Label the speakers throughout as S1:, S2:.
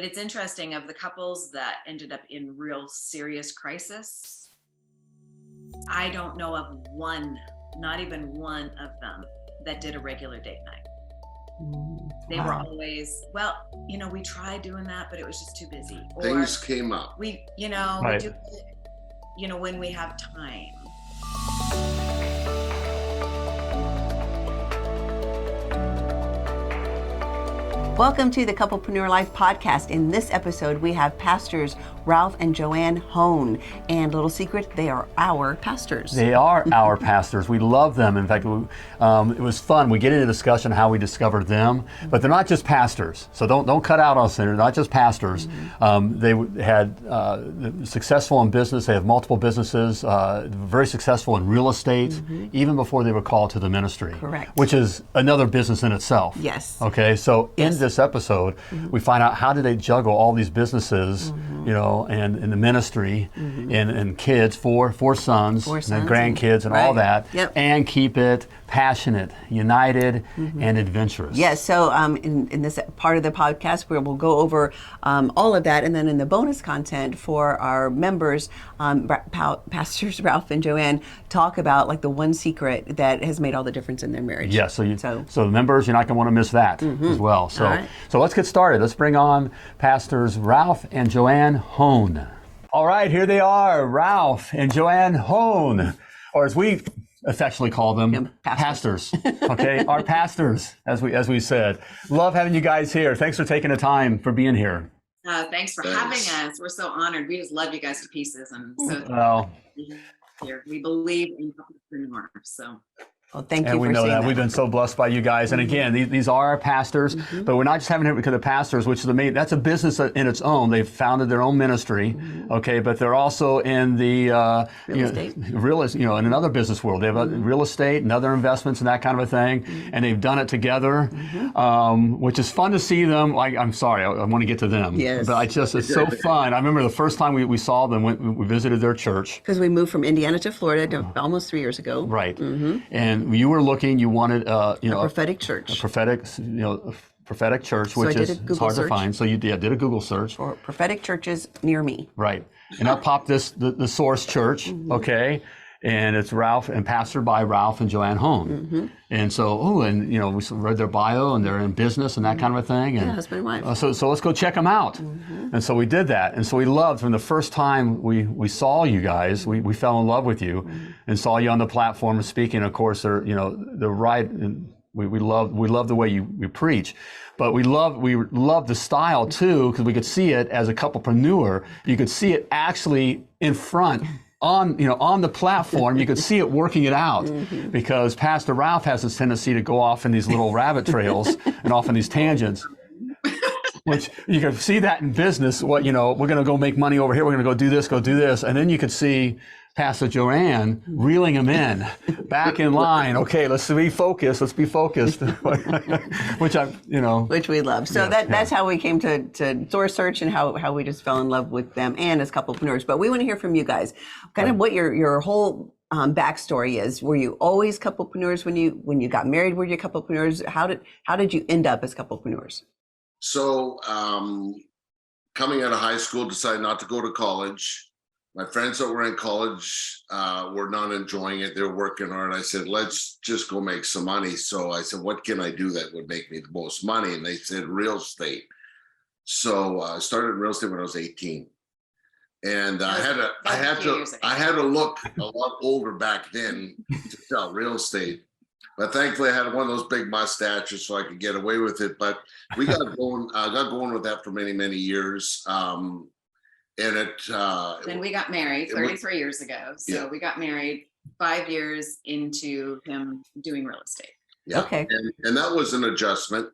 S1: it's interesting, of the couples that ended up in real serious crisis, I don't know of one, not even one of them, that did a regular date night. They were always, well, we tried doing that, but it was just too busy.
S2: Things came up.
S1: We, we
S3: Right.
S1: do it, when we have time.
S4: Welcome to the Couplepreneur Life podcast. In this episode, we have pastors Ralph and Joanne Hoehne. And little secret, they are our pastors.
S3: They are our pastors. We love them. In fact, it was fun. We get into discussion how we discovered them, but they're not just pastors. So don't cut out us. They're not just pastors. They had successful in business. They have multiple businesses. Very successful in real estate, even before they were called to the ministry.
S4: Correct.
S3: Which is another business in itself.
S4: Yes.
S3: Okay. So in this episode, we find out how do they juggle all these businesses, and in the ministry, and kids, four sons, and then grandkids, and all that, and keep it passionate, united, and adventurous.
S4: Yes, so in this part of the podcast where we'll go over all of that, and then in the bonus content for our members, Pastors Ralph and Joanne talk about like the one secret that has made all the difference in their marriage.
S3: Yeah, so the members, you're not going to want to miss that as well. So let's get started. Let's bring on Pastors Ralph and Joanne Hoehne. All right, here they are, Ralph and Joanne Hoehne, or as we affectionately call them, pastors. Okay, our pastors, as we said. Love having you guys here. Thanks for taking the time for being here.
S1: Thanks for having us. We're so honored. We just love you guys to pieces, and here we believe in couplepreneur. So.
S4: Well, thank you for
S3: saying that. And we know that. We've been so blessed by you guys. And again, these are our pastors, but we're not just having it because of pastors, which is that's a business in its own. They've founded their own ministry, okay, but they're also in the real estate, in another business world. They have real estate and other investments and that kind of a thing, and they've done it together, which is fun to see them. I'm sorry, I want to get to them, but it's so fun. I remember the first time we saw them when we visited their church.
S4: Because we moved from Indiana to Florida almost 3 years ago.
S3: Right, and you were looking, you wanted, a
S4: prophetic church.
S3: A prophetic church, which is hard to find. So you did a Google search.
S4: For prophetic churches near me.
S3: Right. And I popped the Source Church, okay? And it's Ralph and pastored by Ralph and Joanne Hoehne. And so, we read their bio and they're in business and that kind of a thing. And
S4: husband and wife.
S3: So let's go check them out. And so we did that. And so we loved, from the first time we saw you guys, we fell in love with you and saw you on the platform and speaking. Of course, they're right. And we love the way you preach. But we love the style too, because we could see it as a couplepreneur. You could see it actually in front. On the platform, you could see it working it out, because Pastor Ralph has this tendency to go off in these little rabbit trails and off in these tangents, which you can see that in business. We're going to go make money over here. We're going to go do this. And then you could see Pastor Joanne reeling him in, back in line. Okay, let's be focused. Which
S4: we love. So that's how we came to Source Search, and how we just fell in love with them and as couplepreneurs. But we want to hear from you guys, kind of what your whole backstory is. Were you always couplepreneurs when you got married? Were you couplepreneurs? How did you end up as couplepreneurs?
S2: So coming out of high school, decided not to go to college. My friends that were in college were not enjoying it. They were working hard. I said, let's just go make some money. So I said, what can I do that would make me the most money? And they said, real estate. So I started in real estate when I was 18. And I had to look a lot older back then to sell real estate. But thankfully, I had one of those big mustaches so I could get away with it. But we got going with that for many, many years.
S1: Then we got married 33 years ago. So we got married 5 years into him doing real estate.
S2: Yeah. Okay. And that was an adjustment.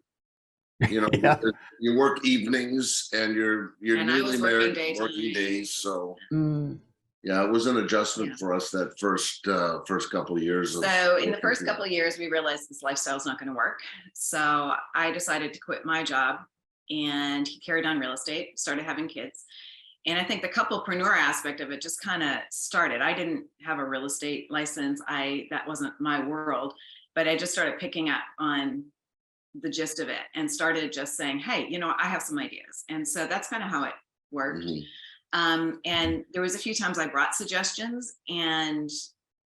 S2: You work evenings and you're newly married, working days. So it was an adjustment for us that first couple of years.
S1: So in the first couple of years, we realized this lifestyle is not going to work. So I decided to quit my job, and he carried on real estate, started having kids. And I think the couplepreneur aspect of it just kind of started. I didn't have a real estate license. That wasn't my world, but I just started picking up on the gist of it and started just saying, hey, I have some ideas. And so that's kind of how it worked. And there was a few times I brought suggestions and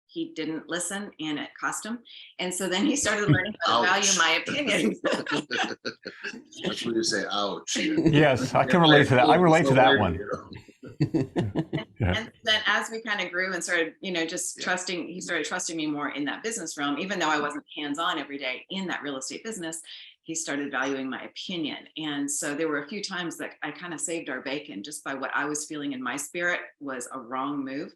S1: he didn't listen and it cost him. And so then he started learning how to value my opinion.
S2: That's when you say, ouch.
S3: Yes, I can relate to that. I relate to that one.
S1: And then as we kind of grew and started, just trusting, he started trusting me more in that business realm, even though I wasn't hands-on every day in that real estate business, he started valuing my opinion. And so there were a few times that I kind of saved our bacon just by what I was feeling in my spirit was a wrong move.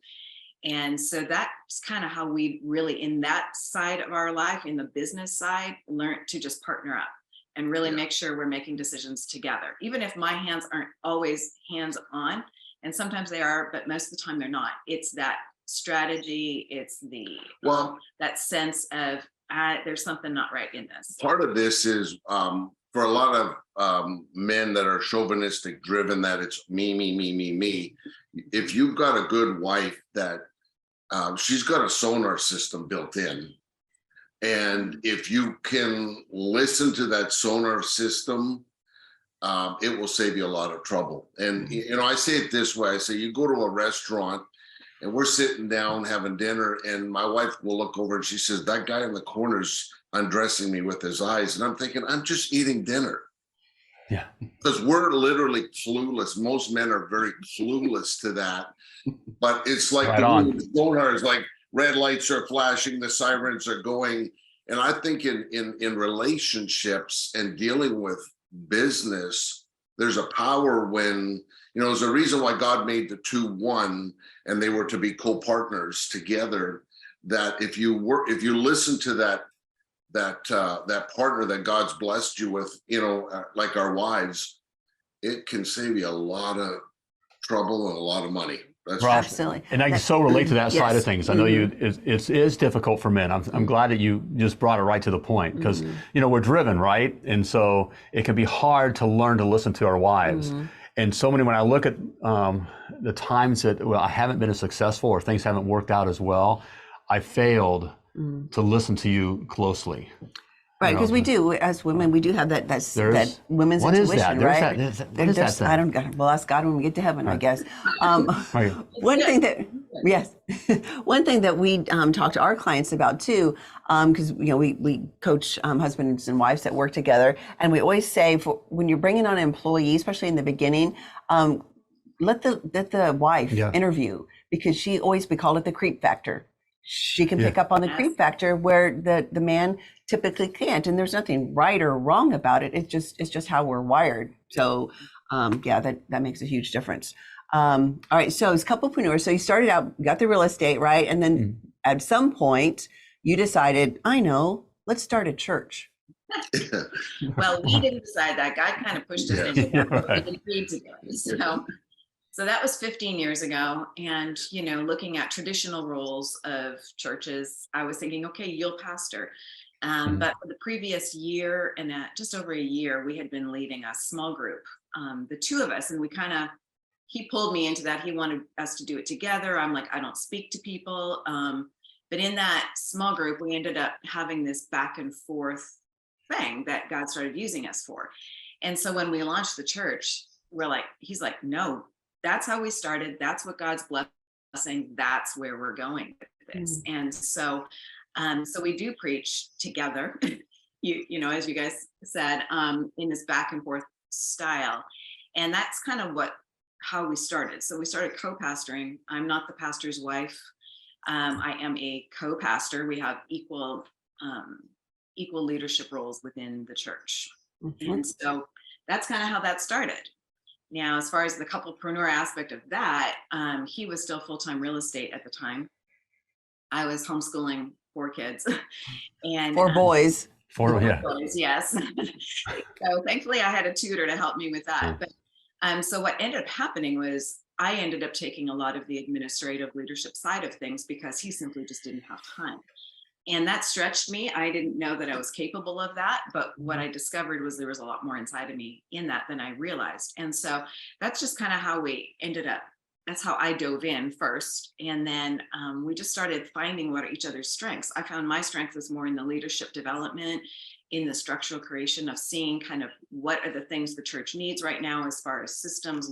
S1: And so that's kind of how we really, in that side of our life, in the business side, learned to just partner up and really make sure we're making decisions together. Even if my hands aren't always hands-on, and sometimes they are, but most of the time they're not. It's that strategy, it's the that sense of there's something not right in this.
S2: Part of this is for a lot of men that are chauvinistic driven, that it's me. If you've got a good wife that she's got a sonar system built in, and if you can listen to that sonar system, it will save you a lot of trouble. And I say it this way: I say, you go to a restaurant and we're sitting down having dinner, and my wife will look over and she says, that guy in the corner's undressing me with his eyes. And I'm thinking, I'm just eating dinner.
S3: Yeah.
S2: Because we're literally clueless. Most men are very clueless to that. But it's like the sonar is like red lights are flashing, the sirens are going. And I think in relationships and dealing with business, there's a power when, there's a reason why God made the two one, and they were to be co-partners together. That if you listen to that partner that God's blessed you with, like our wives, it can save you a lot of trouble and a lot of money. That's
S4: absolutely.
S3: And I so relate to that side of things. I know it is difficult for men. I'm glad that you just brought it right to the point, because we're driven, right? And so it can be hard to learn to listen to our wives. And so many, when I look at the times that I haven't been as successful or things haven't worked out as well, I failed to listen to you closely.
S4: Right, because we do, as women, we do have that women's intuition, right?
S3: What is that?
S4: I don't know. We'll ask God when we get to heaven, I guess. One thing that we talk to our clients about too, because we coach husbands and wives that work together, and we always say, when you're bringing on an employee, especially in the beginning, let the wife interview, because we call it the creep factor. She can pick up on the creep factor where the man typically can't, and there's nothing right or wrong about it. It's just how we're wired. So that makes a huge difference. All right, so as couplepreneurs, so you started out, got the real estate, right? And then at some point you decided, let's start a church.
S1: Well, we didn't decide that. God kind of pushed us into it. We agreed to do it. So that was 15 years ago. And, looking at traditional roles of churches, I was thinking, okay, you'll pastor. But for the previous year and just over a year, we had been leading a small group, the two of us. And he pulled me into that. He wanted us to do it together. I'm like, I don't speak to people. But in that small group, we ended up having this back and forth thing that God started using us for. And so when we launched the church, he's like, no, that's how we started. That's what God's blessing. That's where we're going with this. And so we do preach together, as you guys said, in this back and forth style. And that's kind of how we started. So we started co-pastoring. I'm not the pastor's wife. I am a co-pastor. We have equal leadership roles within the church. And so that's kind of how that started. Now, as far as the couplepreneur aspect of that, he was still full-time real estate at the time. I was homeschooling 4 kids. And
S4: 4 boys.
S3: 4
S1: boys, yes. So thankfully I had a tutor to help me with that. But so what ended up happening was I ended up taking a lot of the administrative leadership side of things because he simply just didn't have time. And that stretched me. I didn't know that I was capable of that, but what I discovered was there was a lot more inside of me in that than I realized. And so that's just kind of how we ended up. That's how I dove in first. And then we just started finding what are each other's strengths. I found my strength was more in the leadership development in the structural creation of seeing kind of what are the things the church needs right now as far as systems,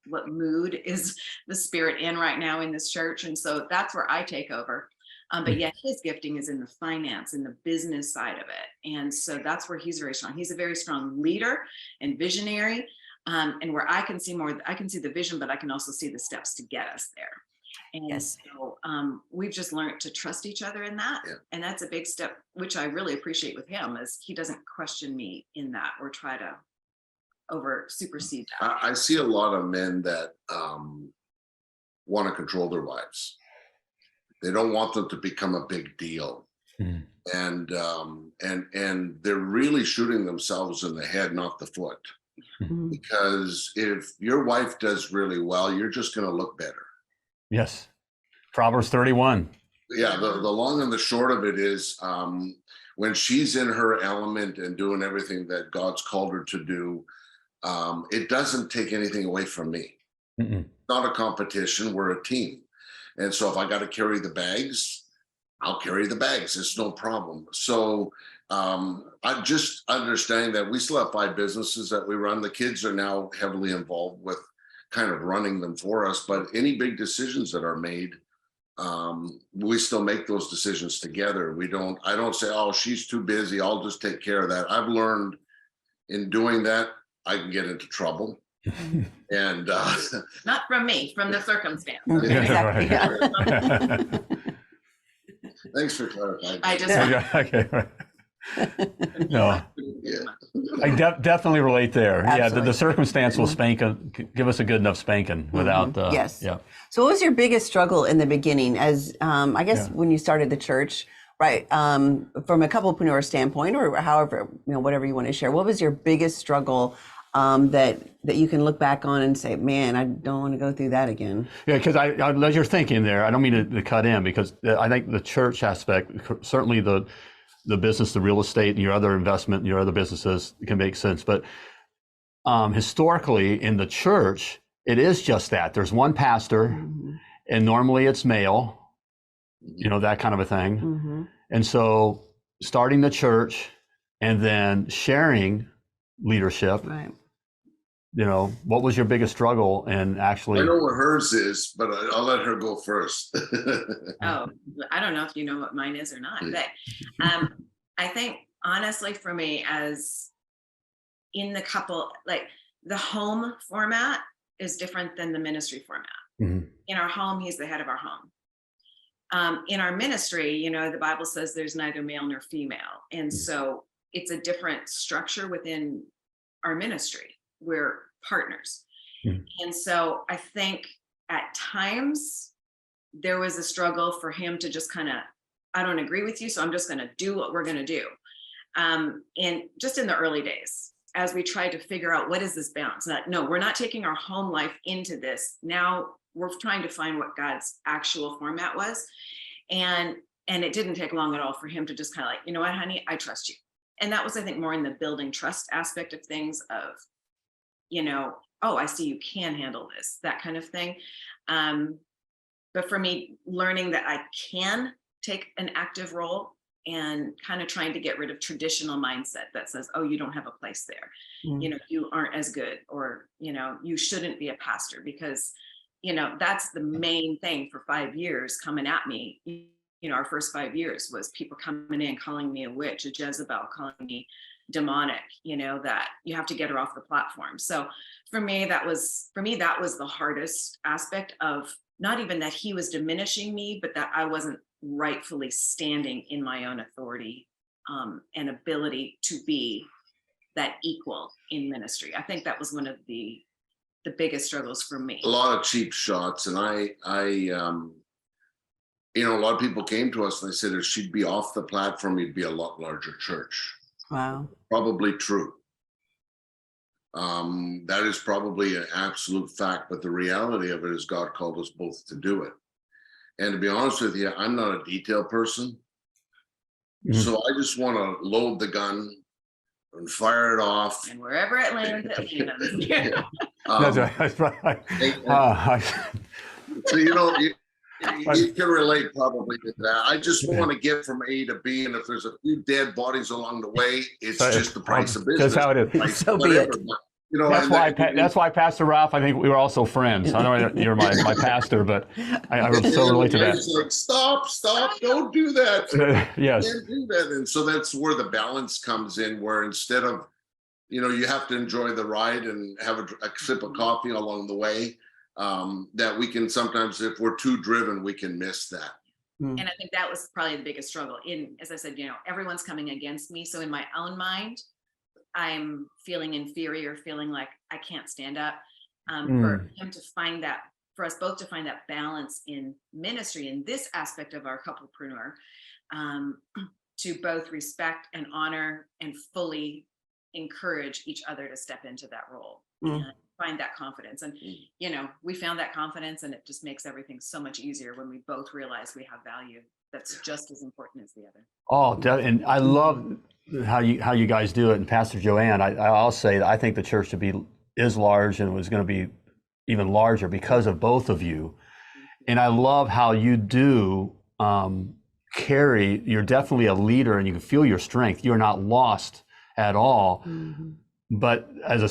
S1: what mood is the spirit in right now in this church. And so that's where I take over. But yet his gifting is in the finance and the business side of it. And so that's where he's very strong. He's a very strong leader and visionary. And where I can see the vision, but I can also see the steps to get us there. And
S4: Yes.
S1: so we've just learned to trust each other in that.
S2: Yeah.
S1: And that's a big step, which I really appreciate with him, is he doesn't question me in that or try to supersede that.
S2: I see a lot of men that want to control their wives. They don't want them to become a big deal.
S3: Mhm.
S2: And they're really shooting themselves in the head, not the foot.
S4: Mhm.
S2: Because if your wife does really well, you're just going to look better.
S3: Yes. Proverbs 31.
S2: Yeah, the long and the short of it is when she's in her element and doing everything that God's called her to do, it doesn't take anything away from me.
S3: Mm-mm.
S2: It's not a competition, we're a team. And so if I got to carry the bags, I'll carry the bags. It's no problem. So I just understand that we still have 5 businesses that we run. The kids are now heavily involved with kind of running them for us. But any big decisions that are made, we still make those decisions together. I don't say, oh, she's too busy, I'll just take care of that. I've learned in doing that, I can get into trouble. And
S1: Not from me, from the circumstance.
S4: Exactly.
S3: Right.
S4: Yeah.
S2: thanks for clarifying.
S1: I just
S3: Okay, right. No,
S2: Yeah.
S3: I definitely relate there. Yeah,
S4: Absolutely.
S3: the circumstance will give us a good enough spanking without.
S4: Yes.
S3: Yeah.
S4: So what was your biggest struggle in the beginning as, I guess when you started the church, right? From a couplepreneur standpoint, or however, whatever you want to share, what was your biggest struggle that you can look back on and say, man, I don't want to go through that again?
S3: Yeah, because as you're thinking there, I don't mean to cut in, because I think the church aspect, certainly the business, the real estate, and your other investment, your other businesses can make sense. But historically in the church, it is just that. There's one pastor, and normally it's male, that kind of a thing.
S4: Mm-hmm.
S3: And so starting the church and then sharing leadership,
S4: Right.
S3: What was your biggest struggle in actually?
S2: I know what hers is, but I'll let her go first.
S1: Oh, I don't know if you know what mine is or not, but I think honestly for me, as in the couple, like the home format is different than the ministry format.
S3: Mhm.
S1: In our home, he's the head of our home. In our ministry, the Bible says there's neither male nor female. And so it's a different structure within our ministry. We're partners.
S3: Mhm.
S1: And so I think at times there was a struggle for him to just kind of, I don't agree with you, so I'm just going to do what we're going to do. And just in the early days, as we tried to figure out what is this balance, no, we're not taking our home life into this. Now we're trying to find what God's actual format was. And it didn't take long at all for him to just kind of like, you know what, honey, I trust you. And that was, I think, more in the building trust aspect of things of, oh, I see you can handle this, that kind of thing. But for me, learning that I can take an active role and kind of trying to get rid of traditional mindset that says, oh, you don't have a place there.
S4: Mm.
S1: You aren't as good, or, you shouldn't be a pastor, because, that's the main thing for 5 years coming at me. Our first 5 years was people coming in, calling me a witch, a Jezebel, calling me demonic, that you have to get her off the platform. So for me, that was the hardest aspect of not even that he was diminishing me, but that I wasn't rightfully standing in my own authority and ability to be that equal in ministry. I think that was one of the biggest struggles for me.
S2: A lot of cheap shots. And I a lot of people came to us and they said if she'd be off the platform, you'd be a lot larger church.
S4: Wow.
S2: Probably true. That is probably an absolute fact, but the reality of it is God called us both to do it. And to be honest with you, I'm not a detail person.
S3: Mhm.
S2: So I just want to load the gun and fire it off.
S1: And wherever it lands, it lands.
S2: Um,
S3: That's right.
S2: and-
S3: Ah,
S2: so You can relate probably to that. I just want to get from A to B, and if there's a few dead bodies along the way, it's just the price of business.
S3: That's how it is.
S4: So be it.
S2: You know,
S3: That's why Pastor Ralph, I think we were also friends. I know you're my pastor, but I so relate to that.
S2: Like, stop, don't do that.
S3: Yes.
S2: You can't do that. And so that's where the balance comes in, where instead of, you have to enjoy the ride and have a sip of coffee along the way, that we can sometimes, if we're too driven, we can miss that.
S1: And I think that was probably the biggest struggle. As I said, everyone's coming against me. So in my own mind, I'm feeling inferior, feeling like I can't stand up. For him to find that, for us both to find that balance in ministry, in this aspect of our couplepreneur, to both respect and honor and fully encourage each other to step into that role and find that confidence. And, we found that confidence, and it just makes everything so much easier when we both realize we have value that's just as important as the other.
S3: Oh, and I love how you guys do it. And Pastor Joanne, I'll say that I think the church is large and was going to be even larger because of both of you. And I love how you do carry. You're definitely a leader, and you can feel your strength. You're not lost at all. But as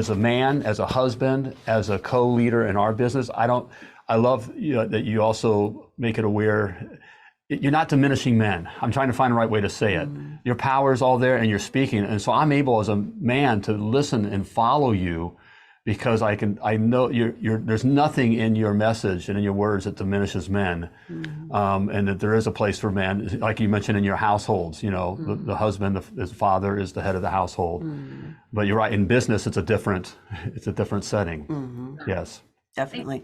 S3: a man, as a husband, as a co-leader in our business, I love that you also make it aware. You're not diminishing men. I'm trying to find the right way to say it. Your power is all there, and you're speaking. And so I'm able as a man to listen and follow you, because I know there's nothing in your message and in your words that diminishes men. And that there is a place for men, like you mentioned in your households, the husband, the father is the head of the household. But you're right, in business, it's a different setting. Yes.
S4: Definitely.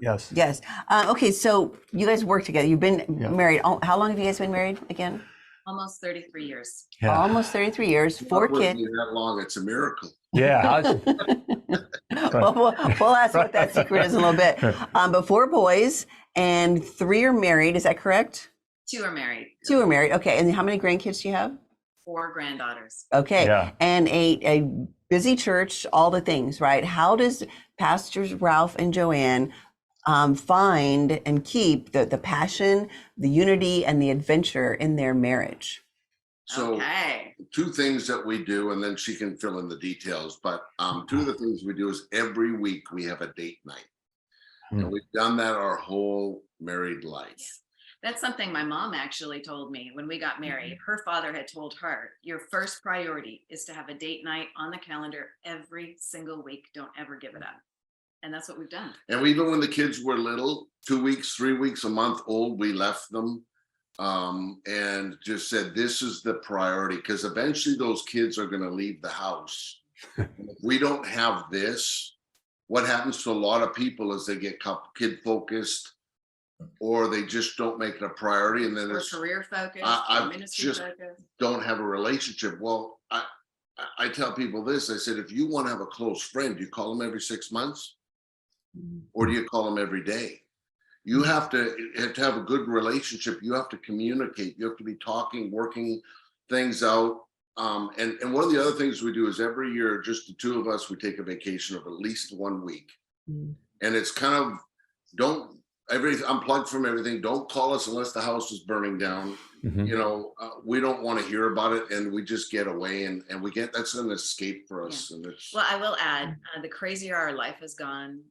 S3: Yes.
S4: Yes. Okay, so you guys work together. You've been married. How long have you guys been married again?
S1: Almost 33 years.
S3: Yeah.
S4: Almost 33 years, 4 kids.
S2: That long, it's a miracle.
S3: Yeah.
S4: We'll ask what that secret is in a little bit. But 4 boys and 3 are married. Is that correct?
S1: 2 are married.
S4: 2 are married. Okay. And how many grandkids do you have?
S1: 4 granddaughters.
S4: Okay.
S3: Yeah.
S4: And a busy church, all the things, right? How does Pastors Ralph and Joanne find and keep the passion, the unity, and the adventure in their marriage?
S2: So 2 things that we do, and then she can fill in the details, but 2 of the things we do is every week we have a date night. And we've done that our whole married life.
S1: Yeah. That's something my mom actually told me when we got married. Her father had told her, your first priority is to have a date night on the calendar every single week. Don't ever give it up. And that's what we've done.
S2: And even when the kids were little, 2 weeks, 3 weeks, a month old, we left them and just said, this is the priority, because eventually those kids are going to leave the house. If we don't have this, what happens to a lot of people is they get kid focused, or they just don't make it a priority, and then it's
S1: career focused, ministry
S2: just
S1: focused.
S2: Don't have a relationship. Well, I tell people this. I said, if you want to have a close friend, do you call them every 6 months, or do you call them every day? You have to have a good relationship. You have to communicate. You have to be talking, working things out. And one of the other things we do is every year, just the 2 of us, we take a vacation of at least 1 week. And it's kind of, unplug from everything. Don't call us unless the house is burning down. We don't want to hear about it, and we just get away, and we get, that's an escape for us. Yeah. And it's,
S1: well, I will add, the crazier our life has gone,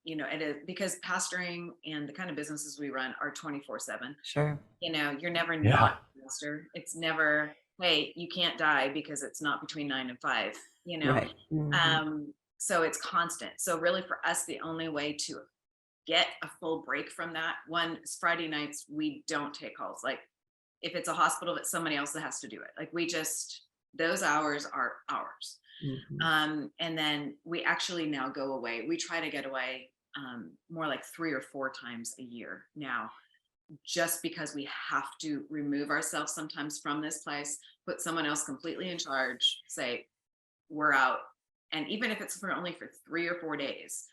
S1: it is, because pastoring and the kind of businesses we run are 24/7.
S4: Sure.
S1: You're never not a pastor. It's never, hey, you can't die because it's not between 9 and 5,
S4: Right.
S1: So it's constant. So really for us, the only way to get a full break from that, one is Friday nights, we don't take calls. Like if it's a hospital, it's somebody else that has to do it. Like those hours are ours. And then we actually now go away. We try to get away more like 3 or 4 times a year now, just because we have to remove ourselves sometimes from this place, put someone else completely in charge, say, we're out. And even if it's only for 3 or 4 days,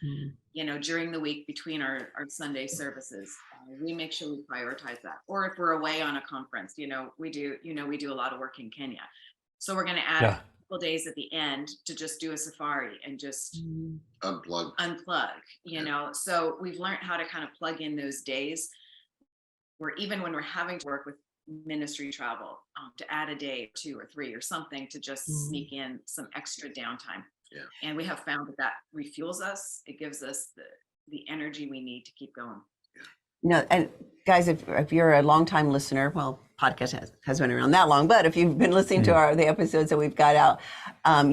S1: during the week between our Sunday services, we make sure we prioritize that. Or if we're away on a conference, we do a lot of work in Kenya. So we're going to add couple days at the end to just do a safari and just
S2: Unplug.
S1: you know. So we've learned how to kind of plug in those days where even when we're having to work with ministry travel, to add a day, 2 or 3 or something to just sneak in some extra downtime.
S2: Yeah.
S1: And we have found that refuels us. It gives us the energy we need to keep going.
S4: No, and guys, if you're a longtime listener, well, podcast has been around that long, but if you've been listening to the episodes that we've got out,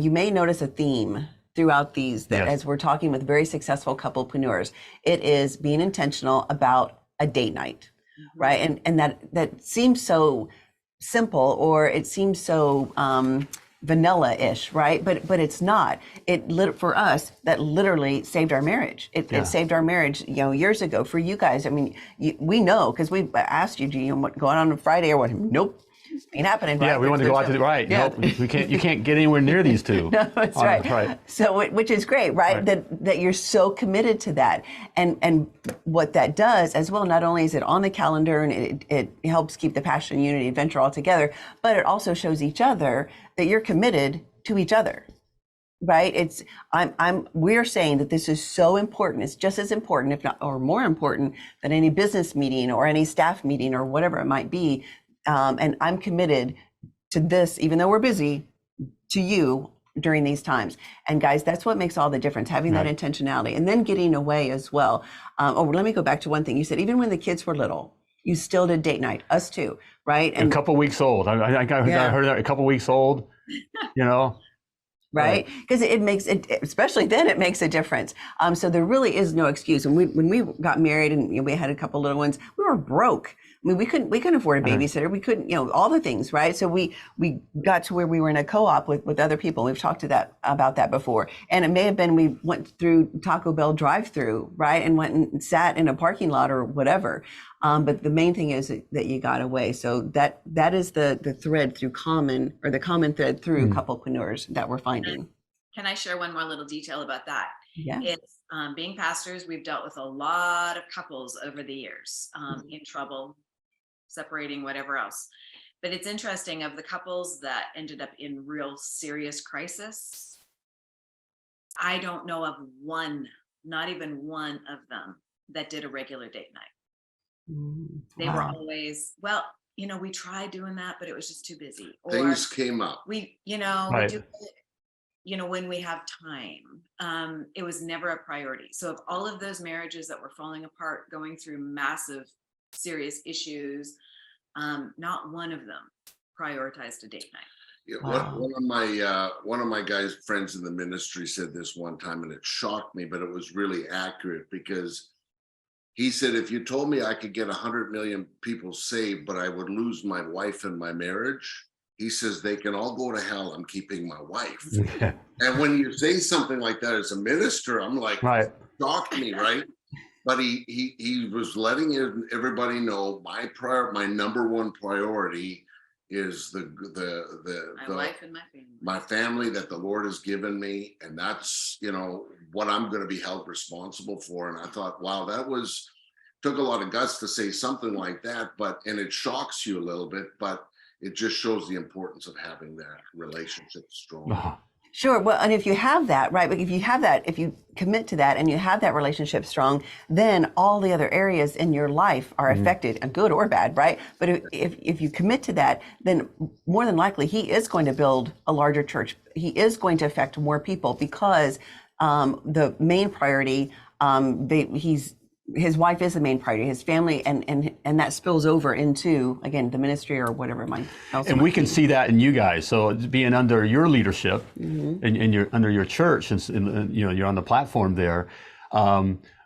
S4: you may notice a theme throughout these that as we're talking with very successful couplepreneurs, it is being intentional about a date night, right? And that seems so simple, or it seems so vanilla-ish, right? But it's not. For us, that literally saved our marriage. It saved our marriage, years ago. For you guys, I mean, we know, because we asked you, do you want to go out on a Friday or what? Nope, ain't happening. Right?
S3: Yeah, we want to go out to the Nope, we can't. You can't get anywhere near these two.
S4: No, that's right. So, which is great, right? That you're so committed to that, and what that does as well. Not only is it on the calendar, and it helps keep the Passion, Unity, Adventure all together, but it also shows each other that you're committed to each other, right? We're saying that this is so important. It's just as important, if not or more important, than any business meeting or any staff meeting or whatever it might be. And I'm committed to this, even though we're busy, to you during these times. And guys, that's what makes all the difference, having that intentionality and then getting away as well. Let me go back to one thing you said. Even when the kids were little, you still did date night, us too, right? And
S3: a couple weeks old. I heard that, a couple weeks old,
S4: Right? Because it makes it, especially then, it makes a difference. So there really is no excuse. And when we got married and we had a couple little ones, we were broke. I mean, we couldn't afford a babysitter. We couldn't, all the things, right? So we got to where we were in a co-op with other people. We've talked about that before. And it may have been we went through Taco Bell drive-through, right? And went and sat in a parking lot or whatever. But the main thing is that you got away. So that is the thread through the common thread through couplepreneurs that we're finding.
S1: Can I share one more little detail about that?
S4: Yeah.
S1: It's being pastors, we've dealt with a lot of couples over the years in trouble, separating, whatever else. But it's interesting, of the couples that ended up in real serious crisis, I don't know of one, not even one of them, that did a regular date night. They were always, we tried doing that, but it was just too busy. Or
S2: things came up.
S1: we do it, when we have time. It was never a priority. So of all of those marriages that were falling apart, going through massive, serious issues, not one of them prioritized a date night.
S2: Yeah, one of my guys, friends in the ministry, said this one time, and it shocked me, but it was really accurate, because he said, if you told me I could get 100 million people saved, but I would lose my wife and my marriage, he says, they can all go to hell. I'm keeping my wife. Yeah. And when you say something like that as a minister, I'm like, shocked me, right? But he was letting everybody know my number one priority is my
S1: life and my family.
S2: My family that the Lord has given me, and that's what I'm going to be held responsible for. And I thought, wow, took a lot of guts to say something like that, and it shocks you a little bit, but it just shows the importance of having that relationship strong.
S4: Sure. Well, and if you have that, right, if you commit to that and you have that relationship strong, then all the other areas in your life are affected, good or bad, right? But if you commit to that, then more than likely he is going to build a larger church. He is going to affect more people, because the main priority, his wife is the main priority, his family, and that spills over into, again, the ministry or whatever it might.
S3: And we can see that in you guys. So being under your leadership and you're under your church, and you're on the platform there,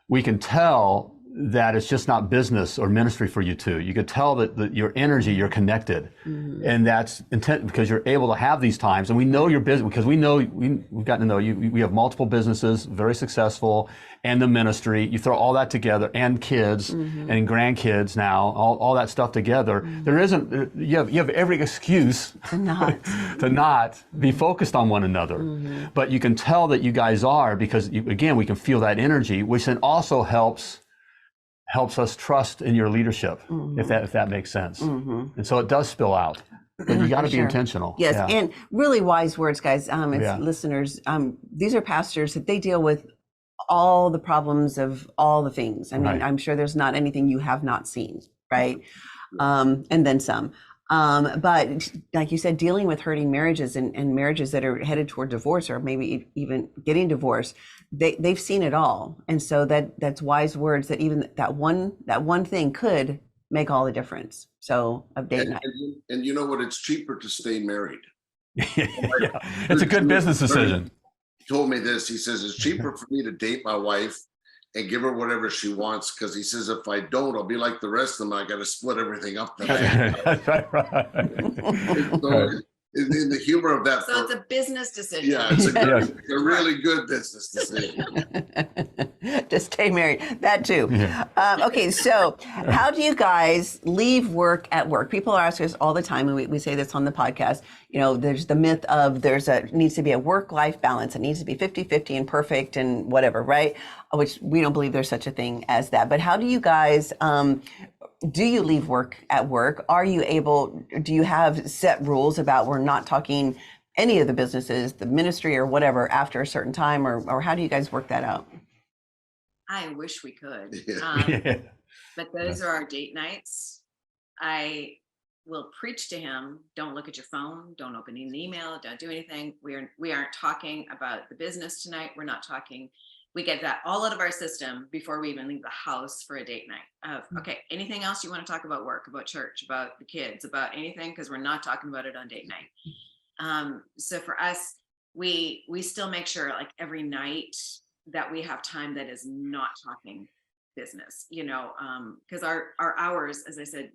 S3: we can tell that it's just not business or ministry for you two. You could tell that your energy, you're connected, and that's intent, because you're able to have these times. And we know you're busy, because we know we've gotten to know you. We have multiple businesses, very successful, and the ministry. You throw all that together, and kids and grandkids now, all that stuff together. There isn't. You have every excuse
S4: to
S3: not be focused on one another. But you can tell that you guys are, because again, we can feel that energy, which then also helps us trust in your leadership, if that makes sense. And so it does spill out. But you got to
S4: For
S3: be
S4: sure.
S3: intentional.
S4: Yes,
S3: Yeah.
S4: and really wise words, guys. It's
S3: Yeah.
S4: listeners. These are pastors that they deal with all the problems of all the things. I mean,
S3: Right.
S4: I'm sure there's not anything you have not seen, right? And then some. But like you said, dealing with hurting marriages and marriages that are headed toward divorce or maybe even getting divorced, they've seen it all. And so that's wise words that even that one thing could make all the difference. So of date night.
S2: And you know what? It's cheaper to stay married.
S3: Yeah. It's a good business decision.
S2: He told me this. He says, it's cheaper for me to date my wife and give her whatever she wants, because he says, if I don't, I'll be like the rest of them. I got to split everything up.
S3: Right.
S2: So, in the humor of that.
S1: So it's a business decision.
S2: Yeah, it's
S3: Yes.
S2: a really good business decision.
S4: To stay married, that too.
S3: Yeah.
S4: Okay, so how do you guys leave work at work? People are asking us all the time, and we say this on the podcast, you know, there's the myth of needs to be a work-life balance. It needs to be 50-50 and perfect and whatever, right? Which we don't believe there's such a thing as that. But how do you guys, do you leave work at work? Do you have set rules about we're not talking any of the businesses, the ministry or whatever after a certain time, or how do you guys work that out?
S1: I wish we could.
S3: Yeah.
S1: But those are our date nights. I will preach to him, don't look at your phone, don't open an email, don't do anything. We aren't talking about the business tonight. We're not talking. We get that all out of our system before we even leave the house for a date night. Okay, anything else you want to talk about work, about church, about the kids, about anything? Because we're not talking about it on date night. So for us, we still make sure like every night that we have time that is not talking business, you know, because our hours, as I said,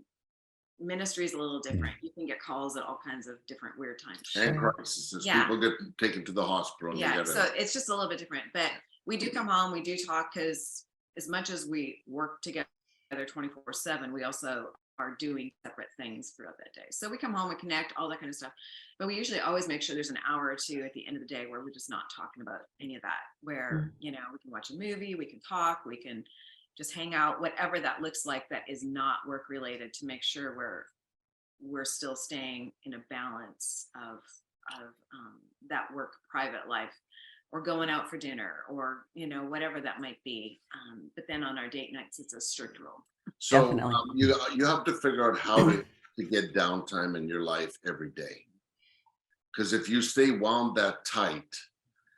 S1: ministry is a little different. You can get calls at all kinds of different weird times.
S2: And crises.
S1: Yeah.
S2: People get taken to the hospital. And
S1: Yeah, so it's just a little bit different. But we do come home, we do talk, because as much as we work together 24/7, we also are doing separate things throughout that day. So we come home, we connect, all that kind of stuff. But we usually always make sure there's an hour or two at the end of the day where we're just not talking about any of that, where, you know, we can watch a movie, we can talk, we can just hang out, whatever that looks like that is not work related, to make sure we're still staying in a balance of that work private life, or going out for dinner, or, you know, whatever that might be. But then on our date nights, it's a strict rule.
S2: So you have to figure out how to get downtime in your life every day. Because if you stay wound that tight,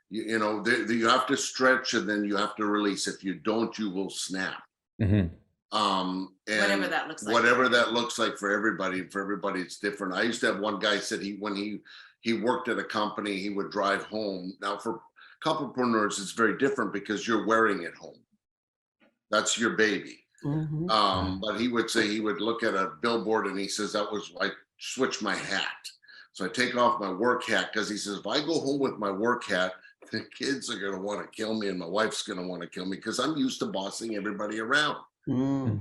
S2: you know, you have to stretch and then you have to release. If you don't, you will snap.
S3: Mm-hmm.
S2: And
S1: Whatever that looks like.
S2: Whatever that looks like for everybody. For everybody, it's different. I used to have one guy said when he worked at a company, he would drive home. Now for couplepreneurs, it's very different because you're wearing it home. That's your baby.
S4: Mm-hmm.
S2: But he would say he would look at a billboard and he says, I switched my hat. So I take off my work hat, because he says, if I go home with my work hat, the kids are going to want to kill me and my wife's going to want to kill me, because I'm used to bossing everybody around.
S4: Mm.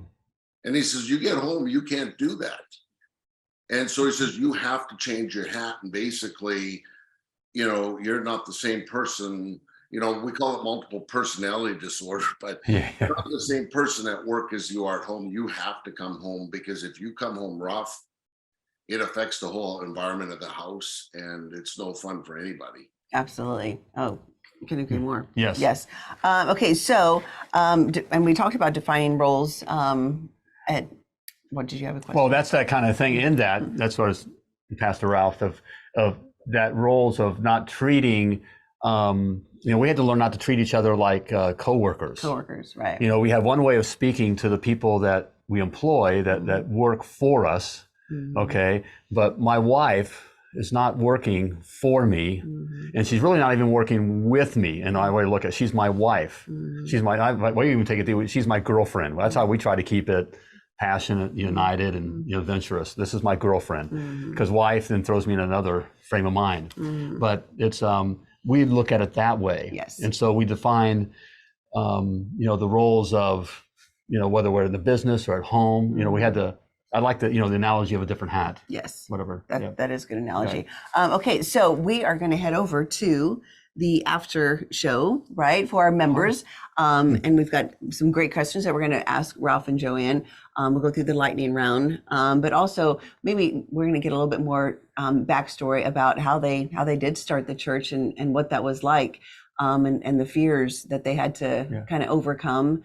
S2: And he says, you get home, you can't do that. And so he says, you have to change your hat. And basically, you know, you're not the same person. You know, we call it multiple personality disorder, but you're not the same person at work as you are at home. You have to come home, because if you come home rough, it affects the whole environment of the house, and it's no fun for anybody.
S4: Absolutely. Oh, can agree more.
S3: Yes.
S4: Yes. Okay. So, and we talked about defining roles. What did you have a question?
S3: Well, that's that kind of thing. In that's what is Pastor Ralph of that roles of not treating. You know, we had to learn not to treat each other like coworkers.
S4: Coworkers, right?
S3: You know, we have one way of speaking to the people that we employ that work for us. Mm-hmm. Okay, but my wife is not working for me, and she's really not even working with me. And I way to look at, she's my wife. She's we even take it. She's my girlfriend. That's how we try to keep it passionate, united, and adventurous. This is my girlfriend, because wife then throws me in another frame of mind. But it's we look at it that way.
S4: Yes.
S3: And so we define, the roles of, whether we're in the business or at home. We had to. I like the analogy of a different hat.
S4: Yes.
S3: Whatever.
S4: That is a good analogy. Okay, so we are going to head over to the after show, right, for our members. And we've got some great questions that we're going to ask Ralph and Joanne. We'll go through the lightning round, but also maybe we're going to get a little bit more backstory about how they did start the church and what that was like, and the fears that they had to kind of overcome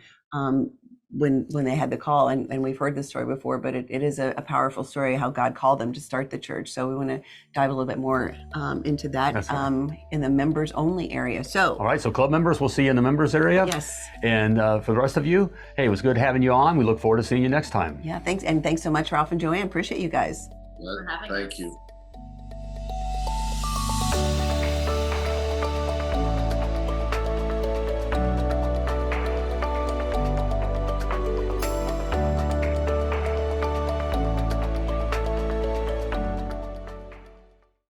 S4: when they had the call. And we've heard this story before, but it is a powerful story how God called them to start the church. So we want to dive a little bit more into that in the members only area. So
S3: all right, so club members, we'll see you in the members area.
S4: Yes.
S3: And for the rest of you, hey, it was good having you on. We look forward to seeing you next time.
S4: Yeah, thanks. And thanks so much, Ralph and Joanne. Appreciate you guys.
S1: for having
S2: Thank
S1: us.
S2: you.